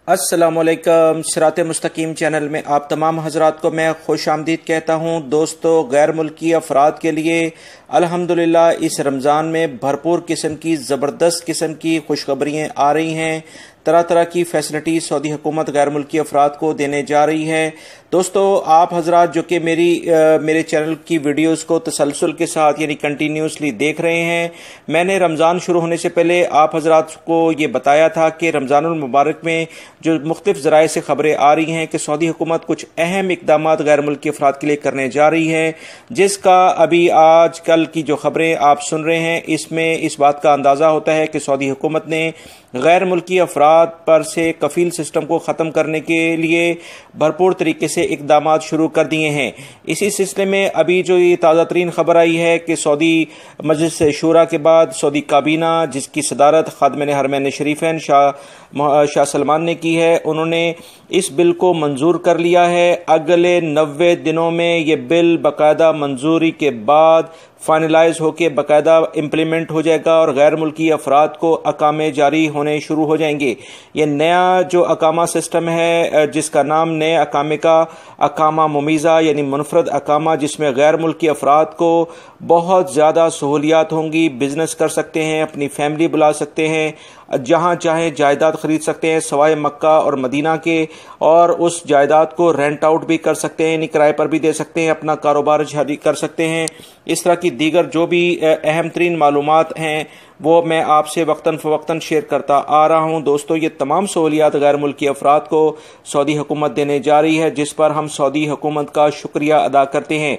अस्सलाम वालेकुम। सिरात मुस्तकीम चैनल में आप तमाम हजरात को मैं खुश आमदीद कहता हूँ। दोस्तों, गैर मुल्की अफराद के लिए अल्हम्दुलिल्लाह इस रमज़ान में भरपूर किस्म की ज़बरदस्त किस्म की खुशखबरियाँ आ रही हैं। तरह तरह की फैसिलिटी सऊदी हुकूमत गैर मुल्की अफराद को देने जा रही है। दोस्तों, आप हजरात जो कि मेरे चैनल की वीडियोस को तसलसल के साथ यानी कंटिन्यूसली देख रहे हैं, मैंने रमज़ान शुरू होने से पहले आप हजरात को ये बताया था कि रमज़ानुल मुबारक में जो मुख्तलिफ ज़राए से खबरें आ रही हैं कि सऊदी हुकूमत कुछ अहम इक़दाम गैर मुल्की अफराद के लिए करने जा रही है, जिसका अभी आज कल की जो खबरें आप सुन रहे हैं इसमें इस बात का अंदाज़ा होता है कि सऊदी हुकूमत ने गैर मुल्की अफराद पर से कफील सिस्टम को ख़त्म करने के लिए भरपूर तरीके से इक़दाम शुरू कर दिए हैं। इसी सिलसिले में अभी जो ये ताज़ा तरीन खबर आई है कि सऊदी मजलिस शूरा के बाद सऊदी काबीना, जिसकी सदारत खादिम हरमैन शरीफैन शाह सलमान ने की है, उन्होंने इस बिल को मंजूर कर लिया है। अगले 90 दिनों में ये बिल बाकायदा मंजूरी के बाद फाइनलाइज होकर बाकायदा इम्प्लीमेंट हो जाएगा और गैर मुल्की अफराद को अकामे जारी होने शुरू हो जाएंगे। ये नया जो अकामा सिस्टम है, जिसका नाम नए अकामे का अकामा मुमीज़ा यानी मुनफरद अकामा, जिसमें गैर मुल्की अफराद को बहुत ज़्यादा सहूलियात होंगी। बिजनेस कर सकते हैं, अपनी फैमिली बुला सकते हैं, जहाँ चाहे जायदाद खरीद सकते हैं सवाए मक्का और मदीना के, और उस जायदाद को रेंट आउट भी कर सकते हैं, यानी किराए पर भी दे सकते हैं, अपना कारोबार जारी कर सकते हैं। इस तरह की दीगर जो भी अहम तरीन मालूमात हैं वो मैं आपसे वक्तन फ़वक्तन शेयर करता आ रहा हूँ। दोस्तों, ये तमाम सहूलियात गैर मुल्की अफराद को सऊदी हुकूमत देने जा रही है, जिस पर हम सऊदी हुकूमत का शुक्रिया अदा करते हैं।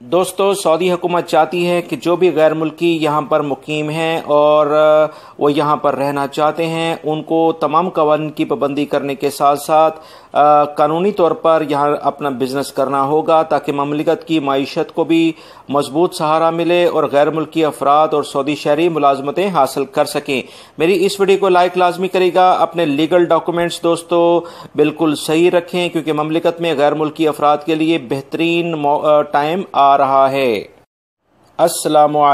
दोस्तों, सऊदी हुकूमत चाहती है कि जो भी गैर मुल्की यहाँ पर मुकीम हैं और वो यहाँ पर रहना चाहते हैं, उनको तमाम कवानीन की पाबंदी करने के साथ साथ कानूनी तौर पर यहाँ अपना बिजनेस करना होगा, ताकि ममलिकत की माईशत को भी मजबूत सहारा मिले और गैर मुल्की अफराद और सऊदी शहरी मुलाजमतें हासिल कर सकें। मेरी इस वीडियो को लाइक लाजमी करेगा। अपने लीगल डॉक्यूमेंट्स दोस्तों बिल्कुल सही रखें, क्योंकि ममलिकत में गैर मुल्की अफराद के लिए बेहतरीन टाइम आ रहा है। अस्सलाम वालेकुम।